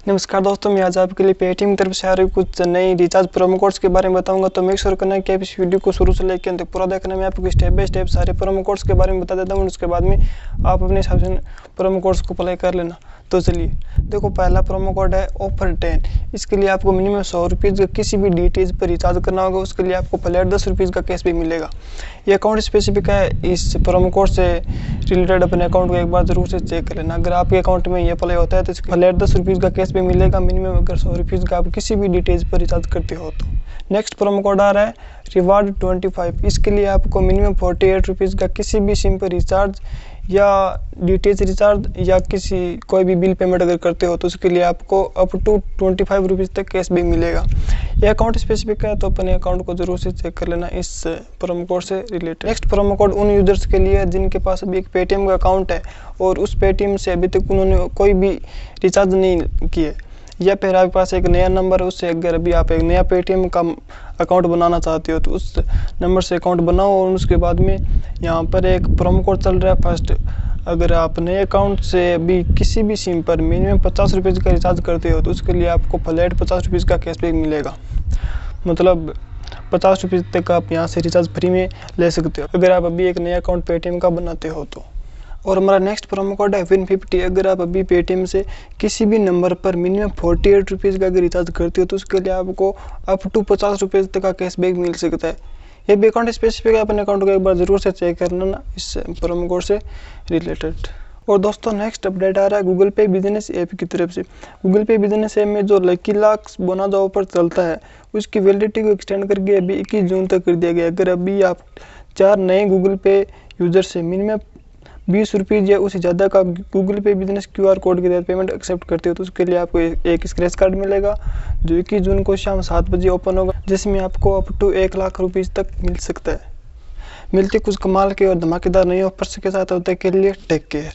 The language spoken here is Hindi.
नमस्कार दोस्तों, मैं आज आपके लिए पेटीएम की तरफ से आ रही कुछ नई रिचार्ज प्रोमो कोड्स के बारे में बताऊंगा। तो मेक श्योर करना कि आप इस वीडियो को शुरू से लेकर अंत तक पूरा देखना। मैं आपको स्टेप बाय स्टेप सारे प्रोमो कोड्स के बारे में बता देता हूँ। उसके बाद में आप अपने हिसाब से प्रोमो कोड्स को अप्लाई कर लेना। तो चलिए देखो, पहला प्रोमो कोड है ऑफर 10। इसके लिए आपको मिनिमम 100 रुपीज़ का किसी भी डीटीएच पर रिचार्ज करना होगा। उसके लिए आपको फ्लैट 10 रुपीज़ का कैशबैक मिलेगा। ये अकाउंट स्पेसिफिक है। इस प्रोमो कोड से रिलेटेड अपने अकाउंट को एक बार जरूर से चेक कर लेना। अगर आपके अकाउंट में ये अप्लाई होता है तो इसका फ्लैट 10 रुपीज़ का कैशबैक मिलेगा। मिनिमम अगर 100 रुपीज़ का आप किसी भी डीटीएच पर रिचार्ज करते हो तो। नेक्स्ट प्रोमो कोड आ रहा है रिवार्ड 25। इसके लिए आपको मिनिमम 48 रुपीज़ का किसी भी सिम पर रिचार्ज या डीटीएच रिचार्ज या कोई भी बिल पेमेंट अगर करते हो तो उसके लिए आपको अप टू 25 रुपीज़ तक कैशबैक मिलेगा। ये अकाउंट स्पेसिफिक है, तो अपने अकाउंट को जरूर से चेक कर लेना इस प्रोमो कोड से रिलेटेड। नेक्स्ट प्रोमो कोड उन यूजर्स के लिए है जिनके पास अभी एक पेटीएम का अकाउंट है और उस पेटीएम से अभी तक उन्होंने कोई भी रिचार्ज नहीं किए, या फिर आपके पास एक नया नंबर है, उससे अगर अभी आप एक नया पेटीएम का अकाउंट बनाना चाहते हो तो उस नंबर से अकाउंट बनाओ। और उसके बाद में यहाँ पर एक प्रोमो कोड चल रहा है फर्स्ट। अगर आप नए अकाउंट से अभी किसी भी सिम पर मिनिमम 50 रुपीज़ का रिचार्ज करते हो तो उसके लिए आपको फ्लैट 50 रुपीज़ का कैशबैक मिलेगा। मतलब 50 रुपीज़ तक आप यहाँ से रिचार्ज फ्री में ले सकते हो अगर आप अभी एक नया अकाउंट पेटीएम का बनाते हो तो। और हमारा नेक्स्ट प्रोमो कोड है विन 50। अगर आप अभी पेटीएम से किसी भी नंबर पर मिनिमम 48 रुपीज़ का अगर रिचार्ज करते हो तो उसके लिए आपको अप टू 50 रुपीज़ तक का कैशबैक मिल सकता है। ये भी अकाउंट स्पेसिफिक है, अपने अकाउंट को एक बार जरूर से चेक कर लेना इस प्रोमो कोड से रिलेटेड। और दोस्तों नेक्स्ट अपडेट आ रहा है गूगल पे बिजनेस ऐप की तरफ से। गूगल पे बिजनेस ऐप में जो लकी लाख बोनस ऑफर चलता है उसकी वैलिडिटी को एक्सटेंड करके अभी 21 जून तक कर दिया गया। अगर अभी आप 4 नए गूगल पे यूजर से मिनिमम 20 रुपीज़ या उससे ज़्यादा का गूगल पे बिजनेस QR कोड के तहत पेमेंट एक्सेप्ट करते हो तो उसके लिए आपको एक स्क्रैच कार्ड मिलेगा जो 21 जून को शाम 7 बजे ओपन होगा, जिसमें आपको अप टू 1 लाख रुपीज़ तक मिल सकता है। मिलते कुछ कमाल के और धमाकेदार नए ऑफर्स के साथ, होते के लिए टेक केयर।